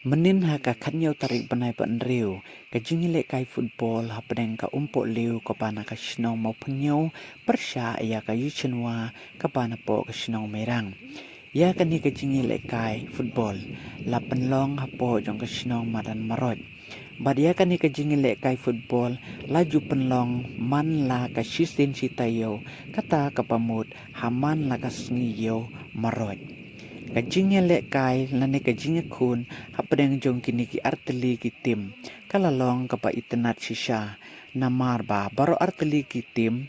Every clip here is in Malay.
Menin haka kanyau tarik banai ban riu, ka jingile kai football ha pedeng ka umpok liu ka bana ka shnong mau penyau persya ya ka yuchenwa ka bana po ka shnong merang. Ya ka ni ka jingile kai football, la penlong ha po jong ka shnong madan marot. Bad ya ka ni ka jingile kai football, laju penlong man la ka shisin sitayo, kata ka pamut haman la ka sngiyo marot. Kajingnya lek kai lane kajingnya kun hapadeng jong kini ki arteli ki tim kalalong kapa itenat shisha namar ba baro arteli ki tim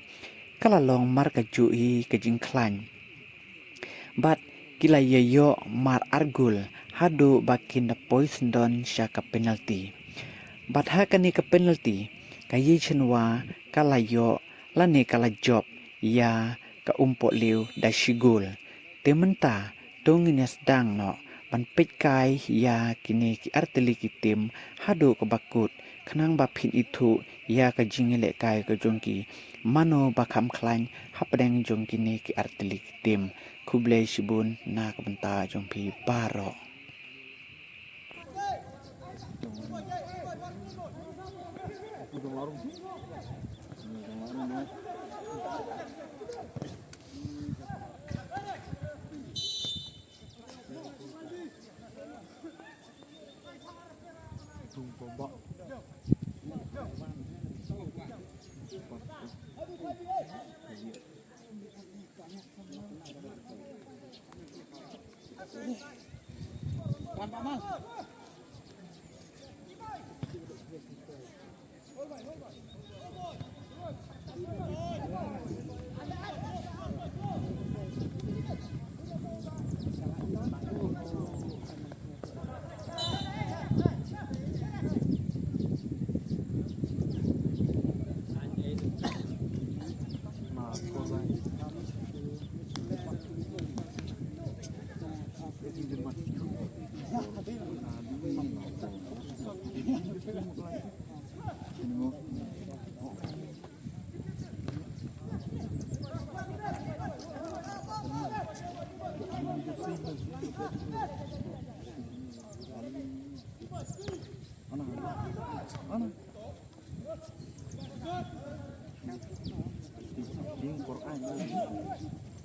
kalalong mar kajui kajing klan bat kila yo mar argul hadu bakin da poison don syaka penalty bat hakani ka penalty kayi chenwa kalayo lane kala job ya ka umpok liu da shigul tementa Tungin sedang no ban kai ya kini ki arteli ki tim hadu ke bakut kenang bapin itu ya ke jingile kai ke jongki mano bakam klan hapadeng jong kini ki arteli ki tim kublai shibun na ke benta jongpi baro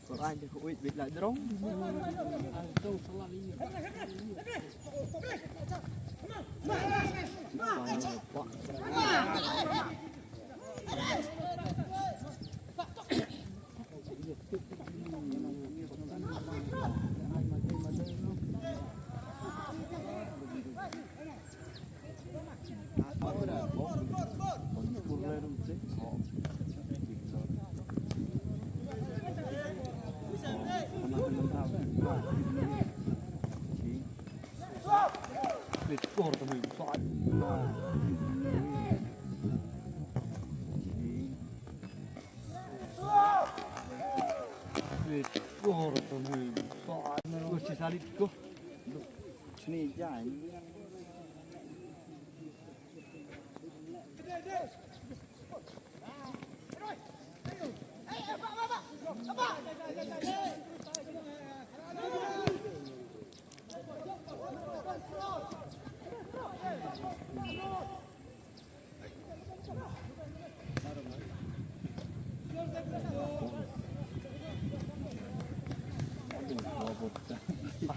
Quran thì cũng biết lại đúng.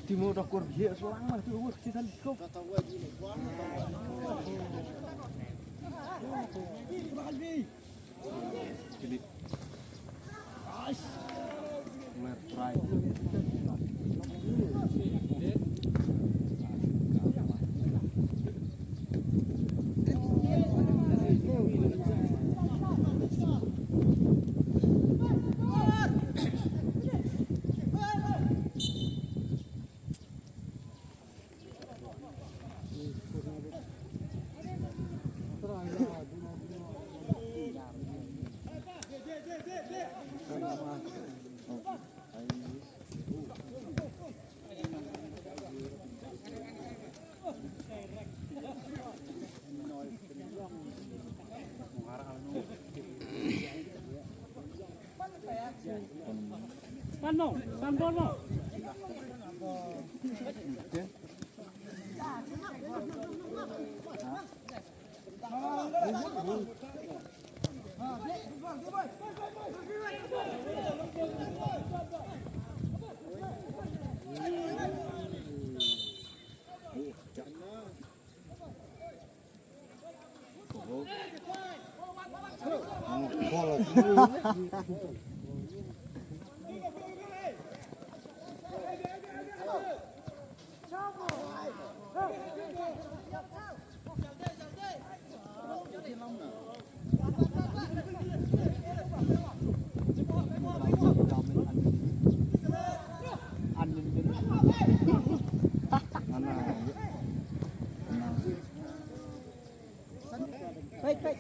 Timur dah kur dia seorang mah tu urus kita kau. Jadi, left right. Pan mau, pan bol mau. Baik, baik.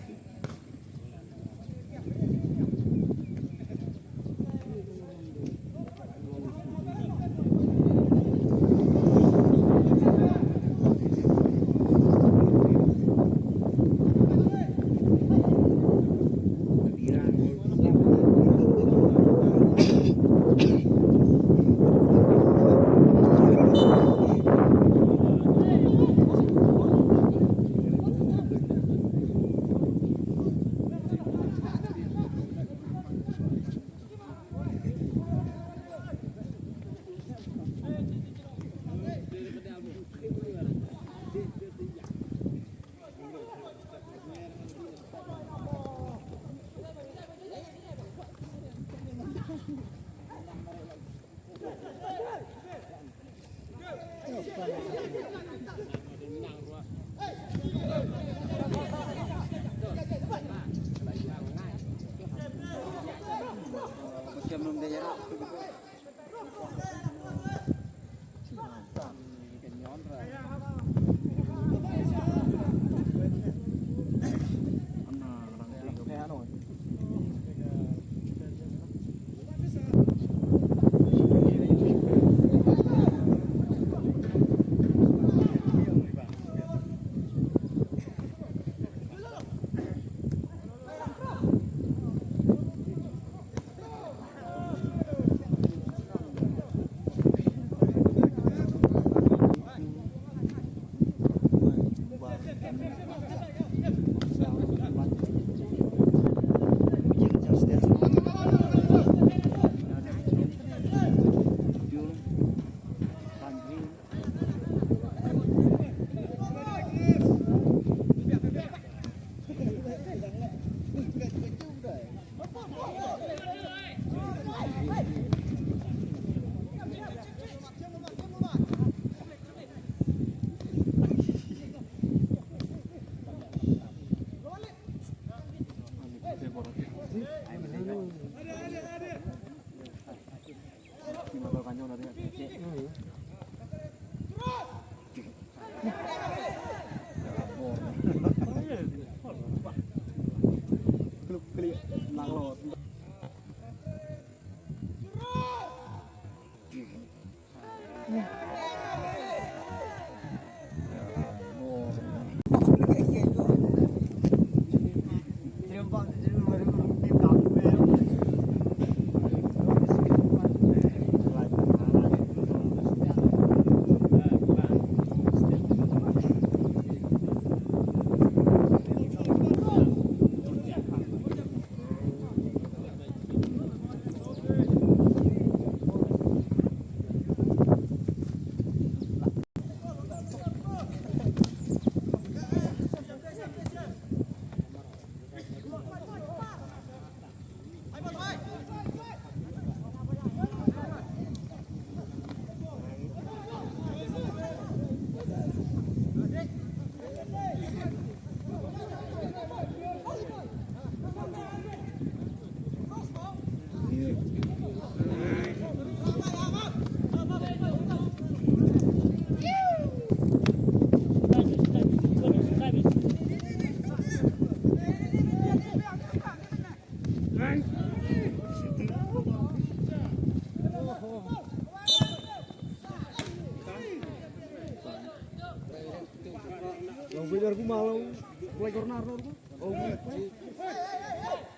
Yang biar aku malu play corner aku. Oh,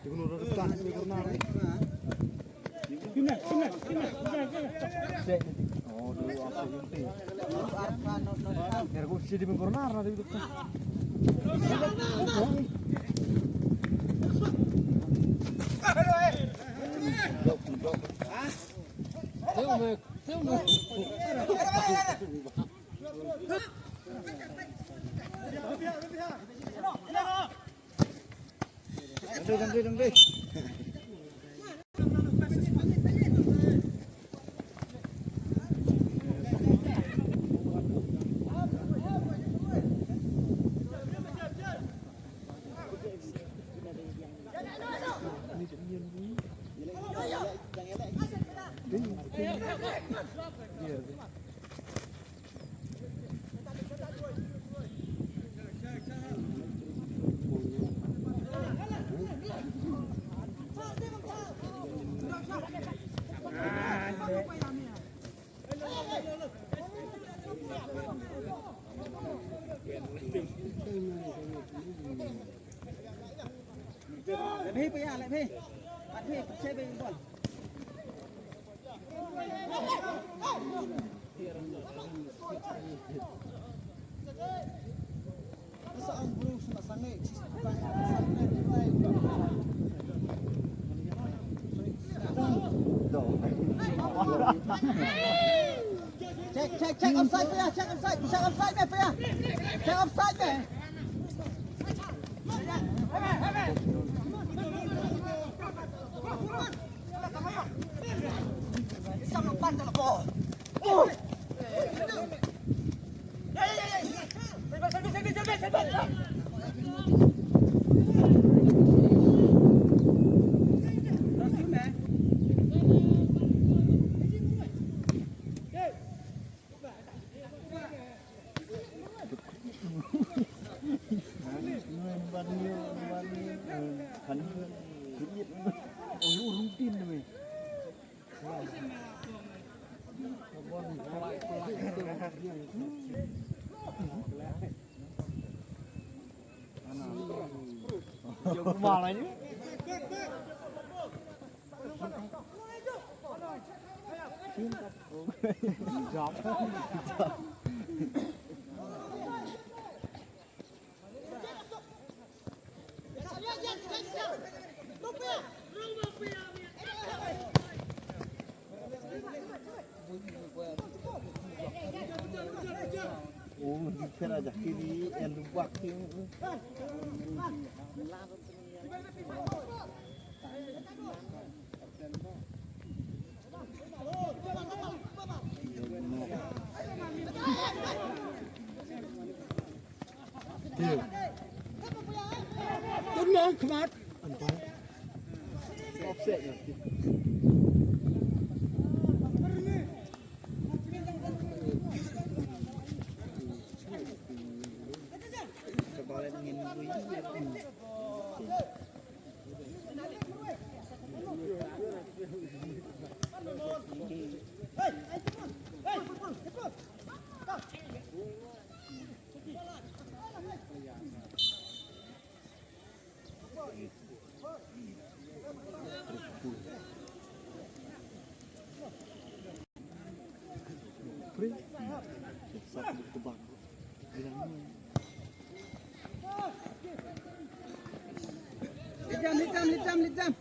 Jangan udah dekat play corner. Kena. Oh, dulu apa inti? Biar aku sih di corner nanti itu. Jangan ไปอะไรพี่ปัดพี่ใช้ไปก่อนSaan bro sumasangay check offside pa check offside pa check offside pa Isang lomban na po. Malah ini. Oh, dikira aja kiri yang lubak ini. Tuấn mong kemana? Offset ya. Kebalik ingin Litam.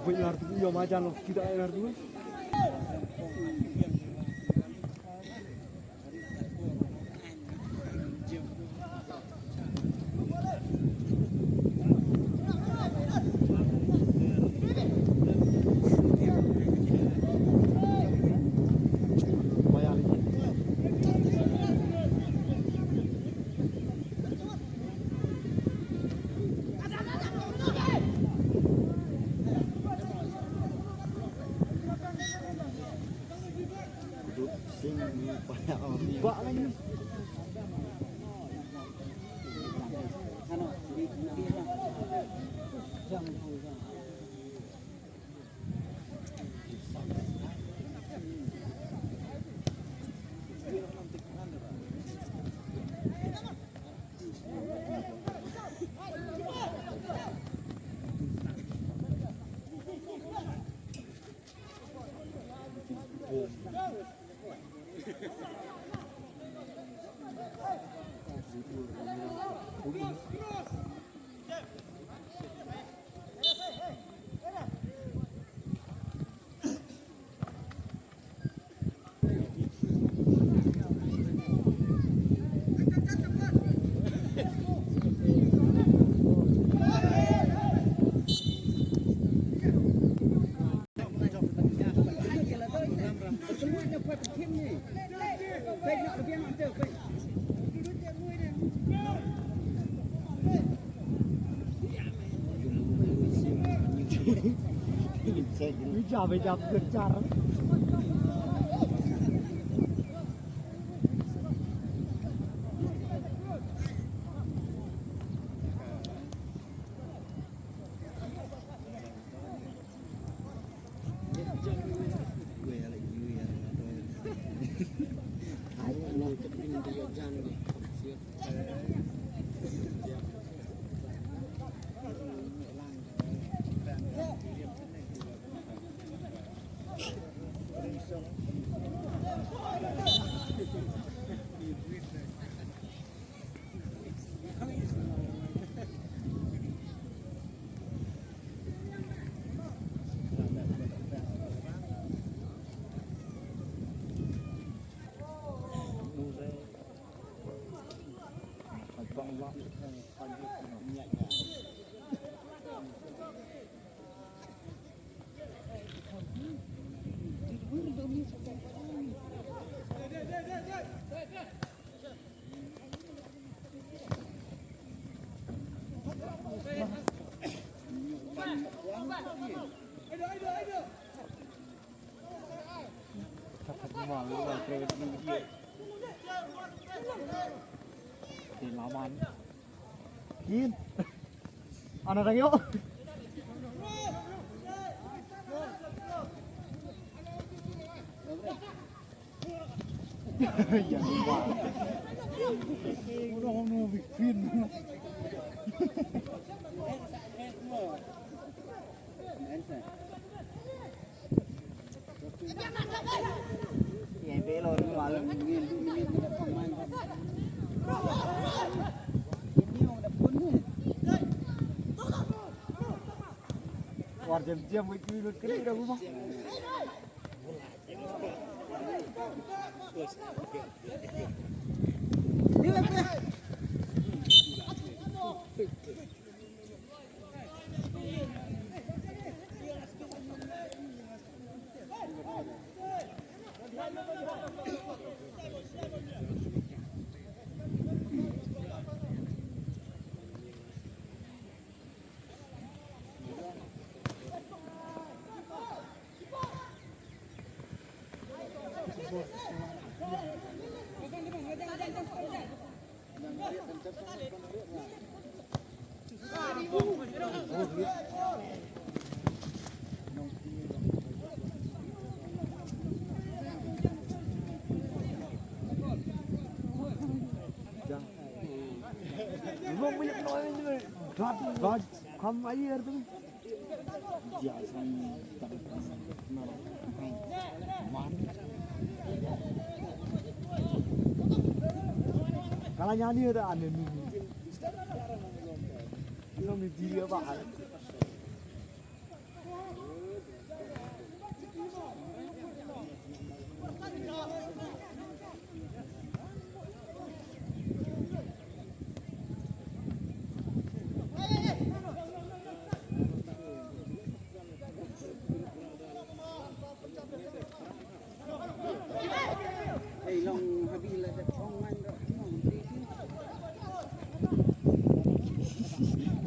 Benar tu, yo macam lo tidak benar tu. Bây giờ gencar. Mau lu kredit ni dia. Di lawan. Kin. Ana lagi yuk. Ya lupa. Udah mau bikin. Yang belor malam ini tidak pemain. Ini udah punya. War jam-jam itu minut kali udah rumah. Belum banyak orang juga. God, kamu aja tu. Ya, saya tak kenal. Mana? Kalau nyanyi ada aneh ni. Belum dia apa?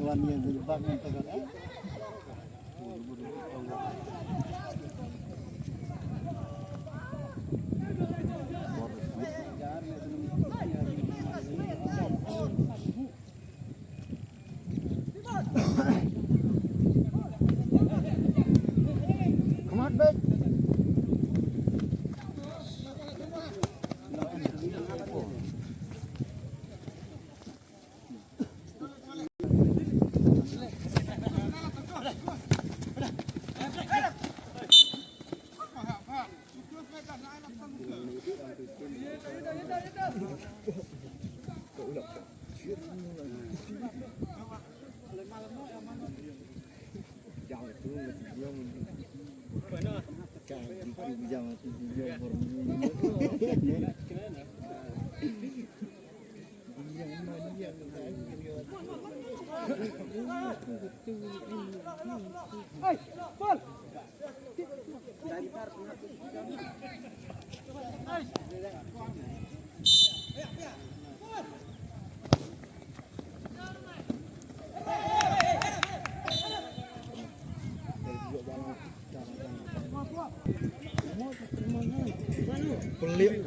Tuan yang terjebak yang terjebak. Come on, babe. Pelik.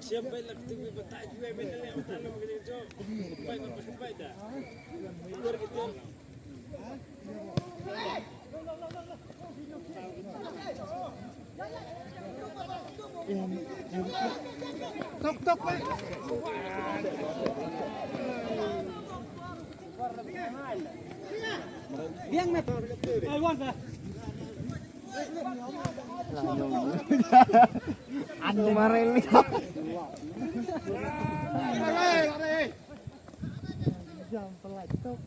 Siapa yang nak tunggu betak juga benda yang tanam begini jom. Baik dah. Luar gitu. Tok. Biang met. Anu mareli. Jam pelatuk.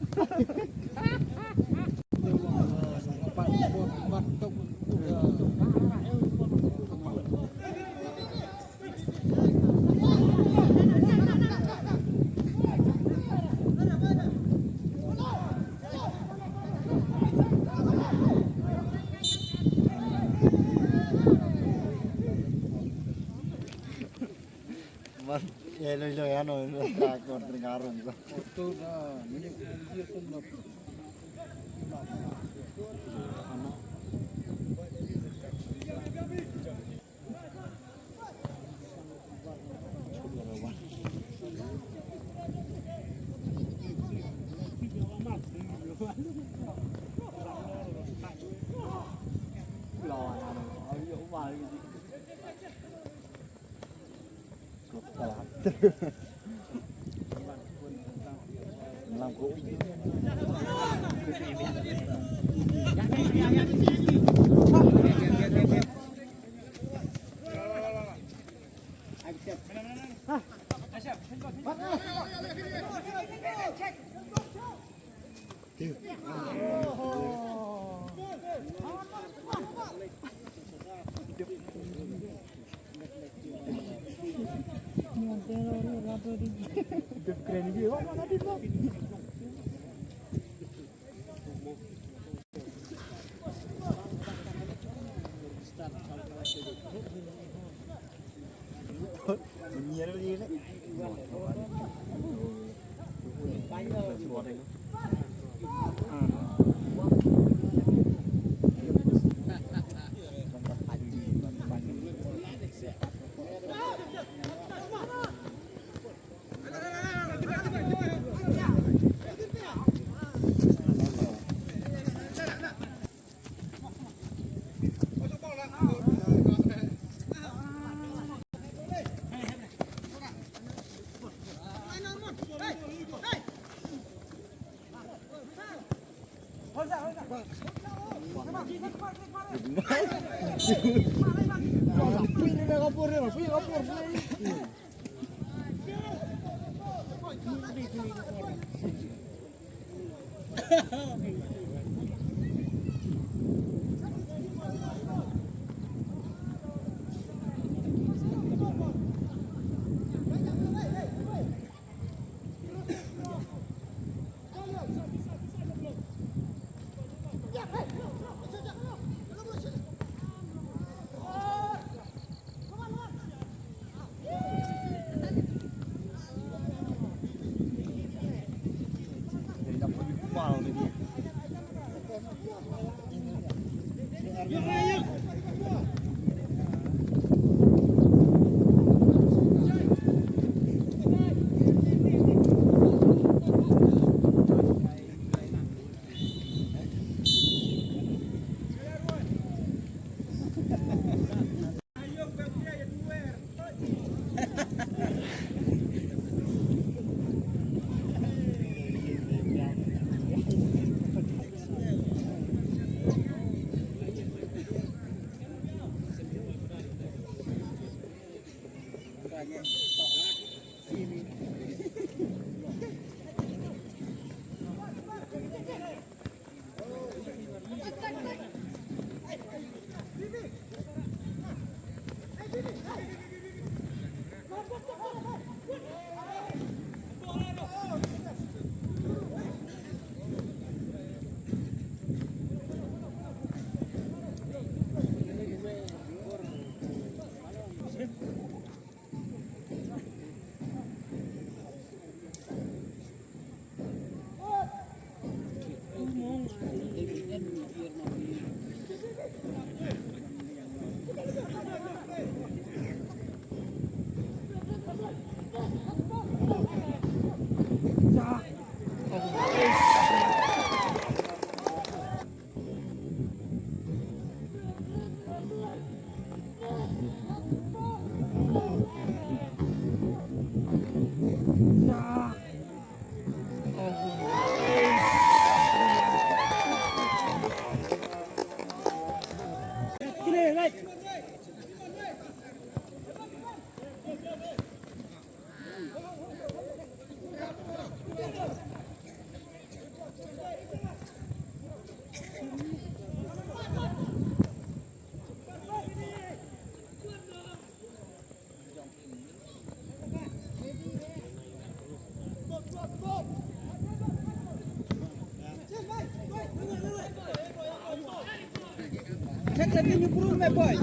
Mas, ya lo ya no, takut dengaran itu. Betul dah. Ini dia tu nak. Melangkuk. Keren dia. Oh, mana dia? Bunyi ada lagi ni. Punya kapur dia, punya kapur. Check lebih nyukur me boy.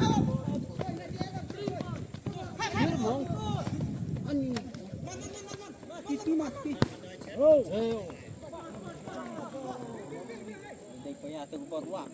Nyukur. Ani. Kipi mati. Oh. Đây có nhà từng bọt quá.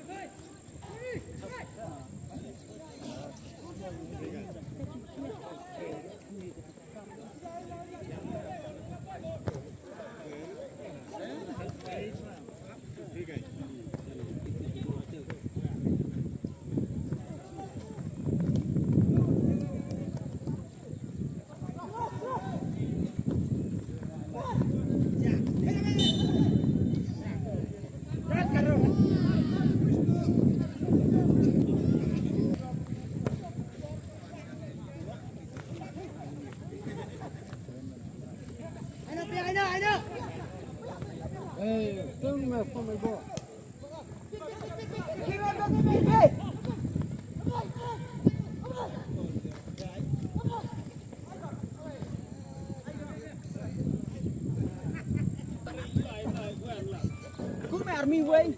Good man, army way.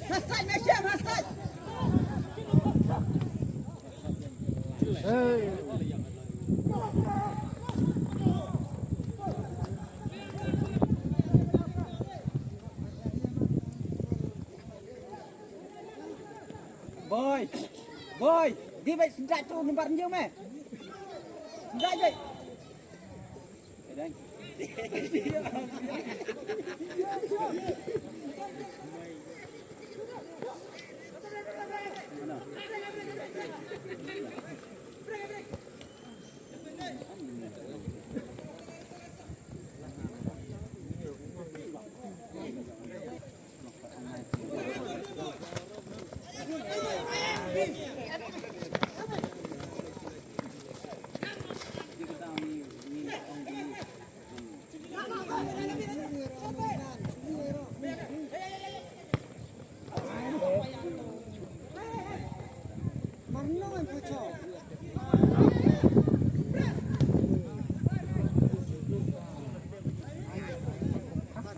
Hassan, Nashem, Hassan. Boy, boy, đi vậy xin đại cho nó bắn nhiêu mẹ? Xin đại vậy. Đây.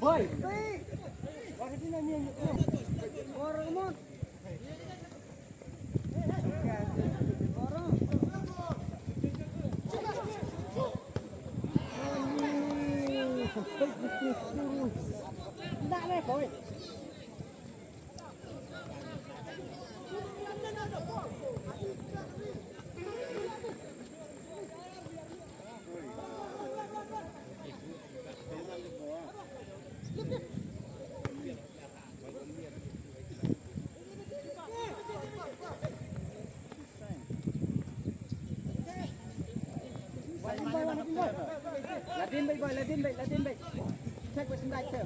Boy, Latin bay boy, Latin bay. Check with some right there.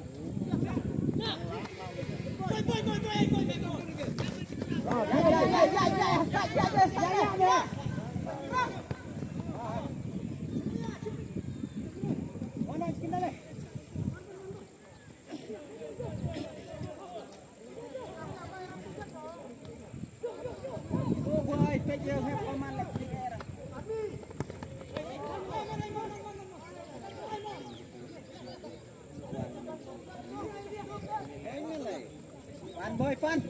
Oh boy, take your help for man like the air. Pan boy, pan.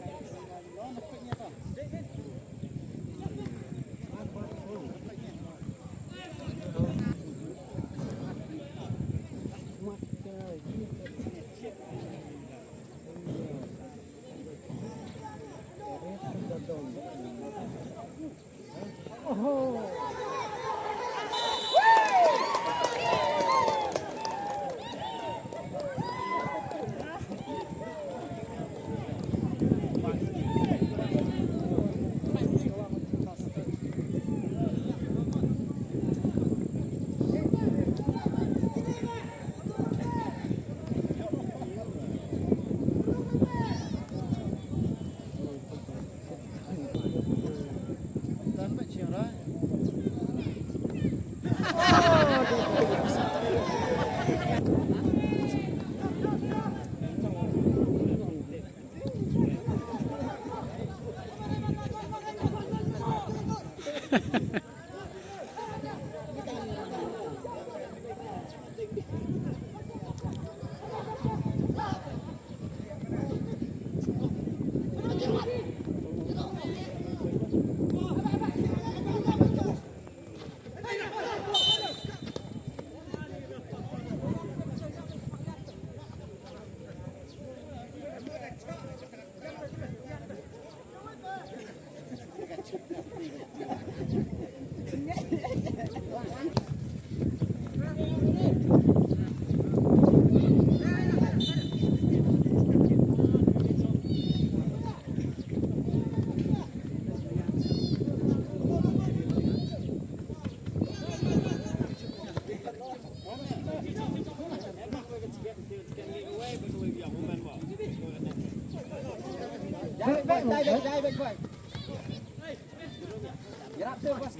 Dai baik boy. Gerak tu bos.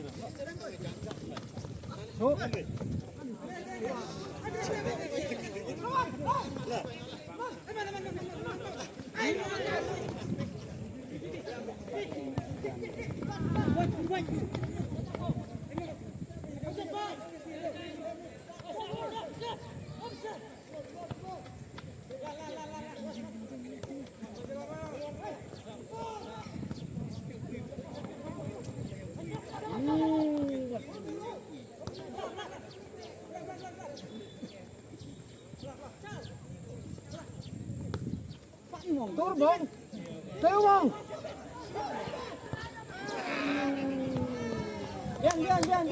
Sok. Tur bông. Tiêu bông. Diam.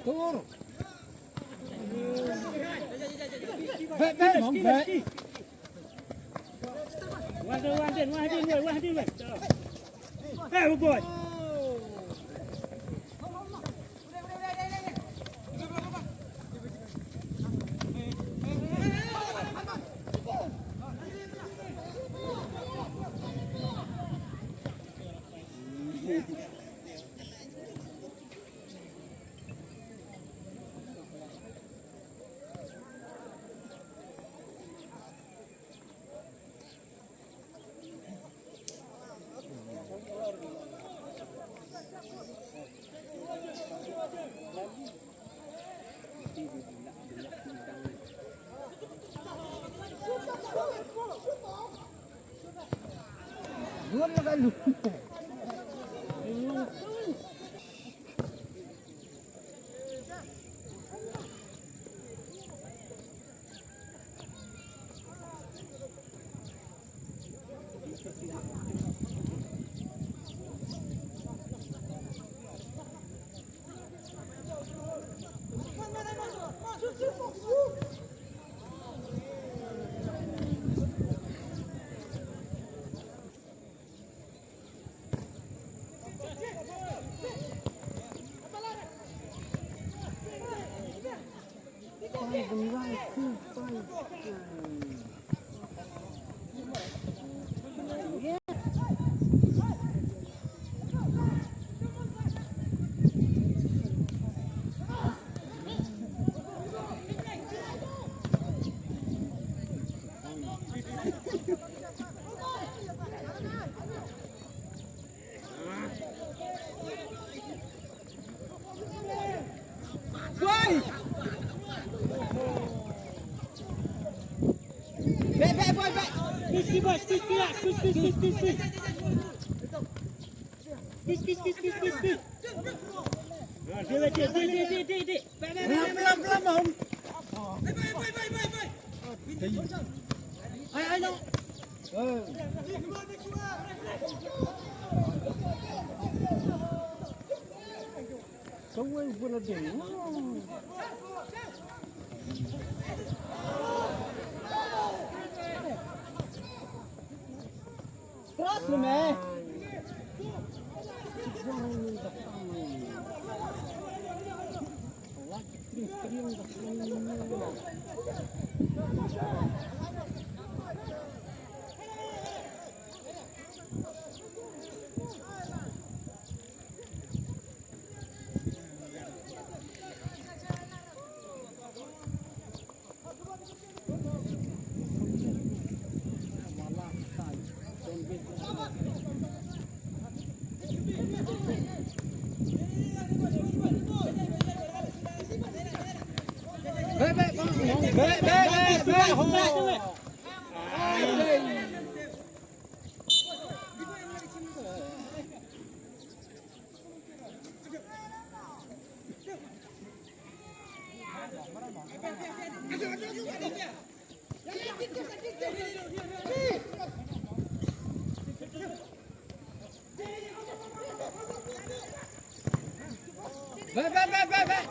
Tur. Baik. Wahdin. Hey, boy. Dua na kalu. Terus lu meh. Baik, baik, baik, baik, baik.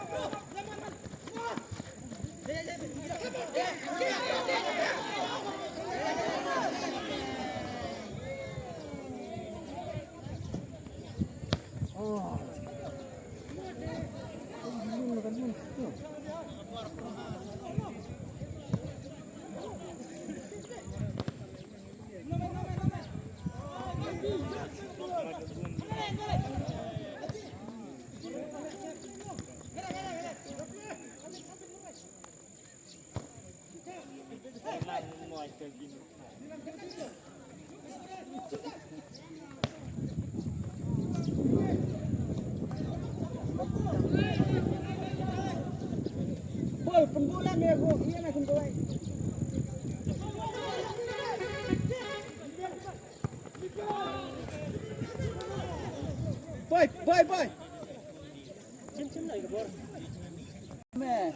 Boy, penggulan ya, Bu. Iya, nak penggulan. Boy, boy, boy. Sim lagi, Bor. Me.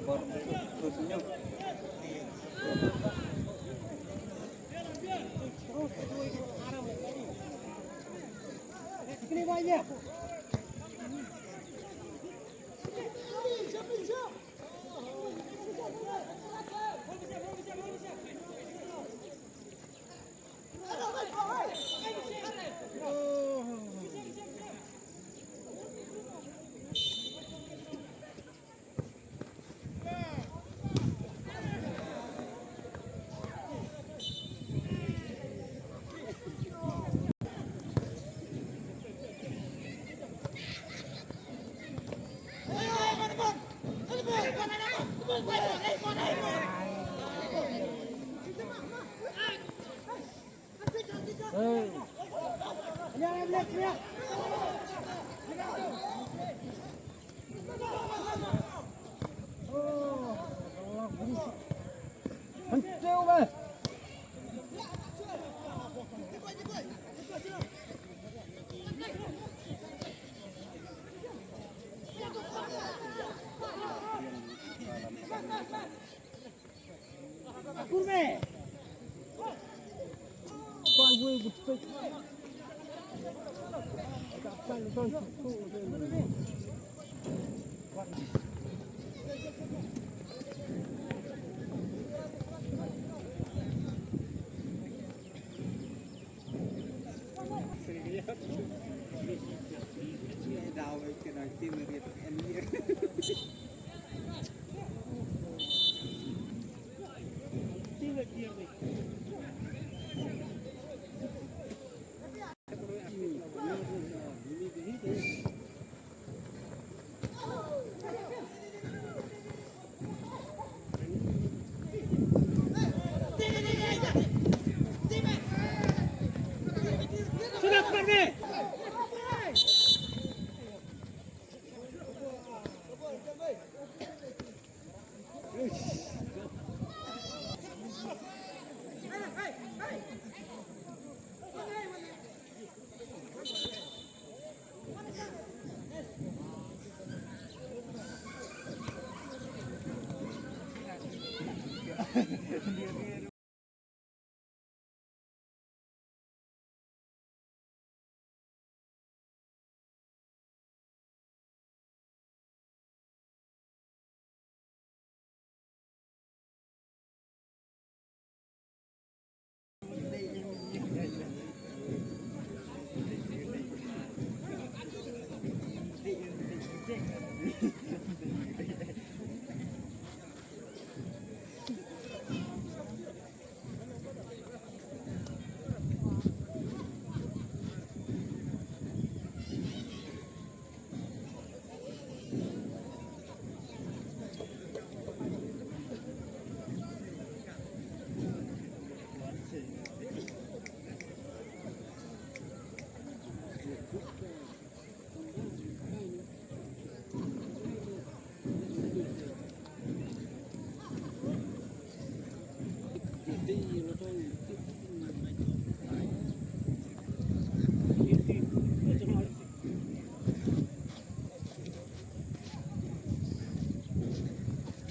Bor, senyum. Ini banyak. Kurme.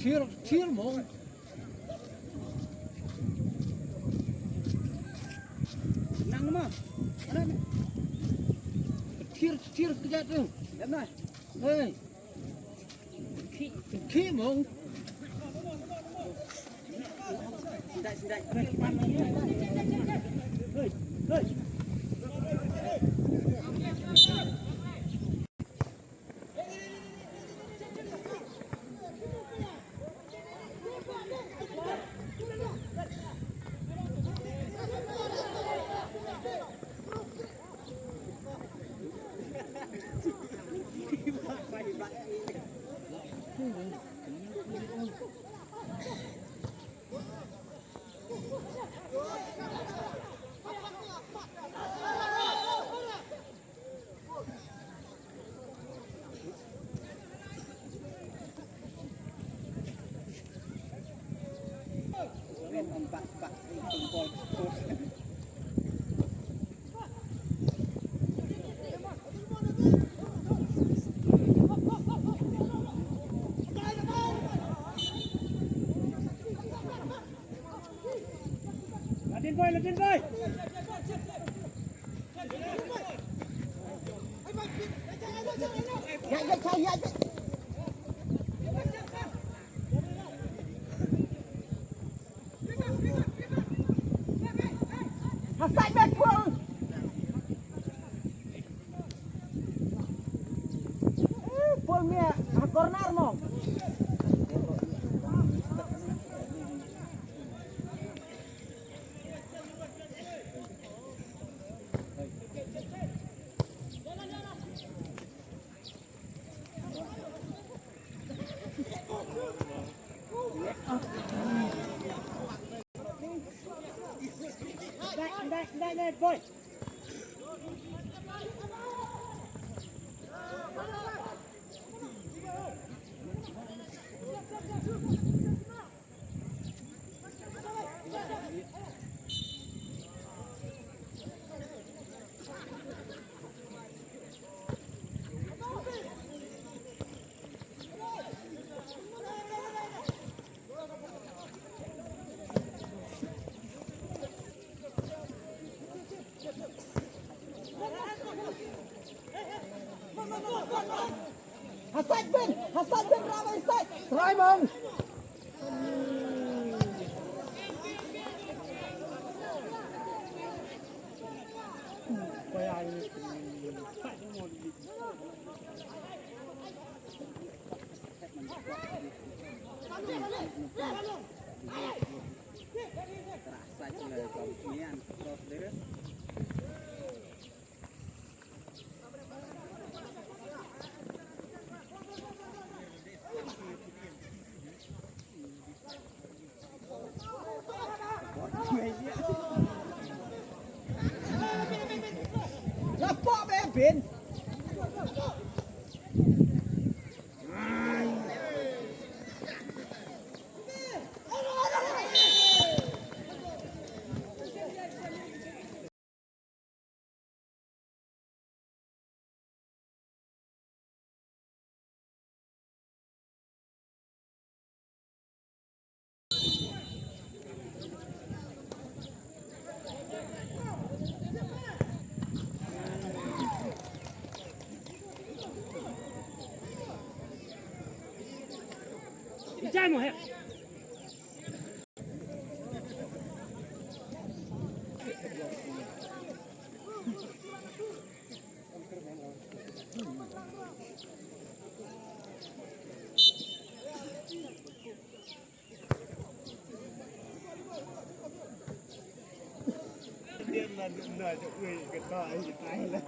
Chill mong. Nang mah. Ada ni. Chill kerja tu. Lihat nah. Hei. Chill mong. Sindai. Hei. Latin boy. Ya. Hasai back ball. Ball mia corner mong. That boy. Hassan bin Ramai Ustaz. Try bang. Lapor Ben. Chạy một hết. Điên là nửa cho người cái tỏi tay là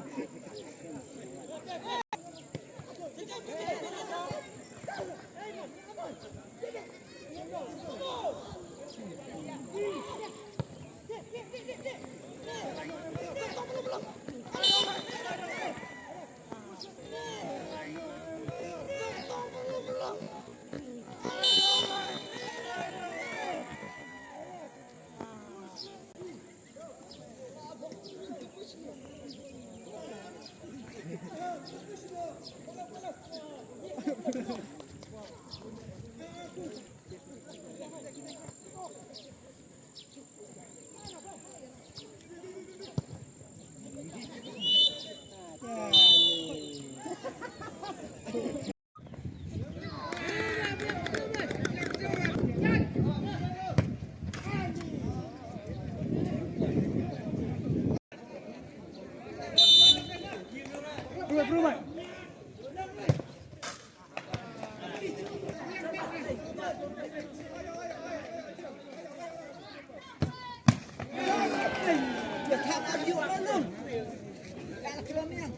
Hak aju belum. Enggak keren yang.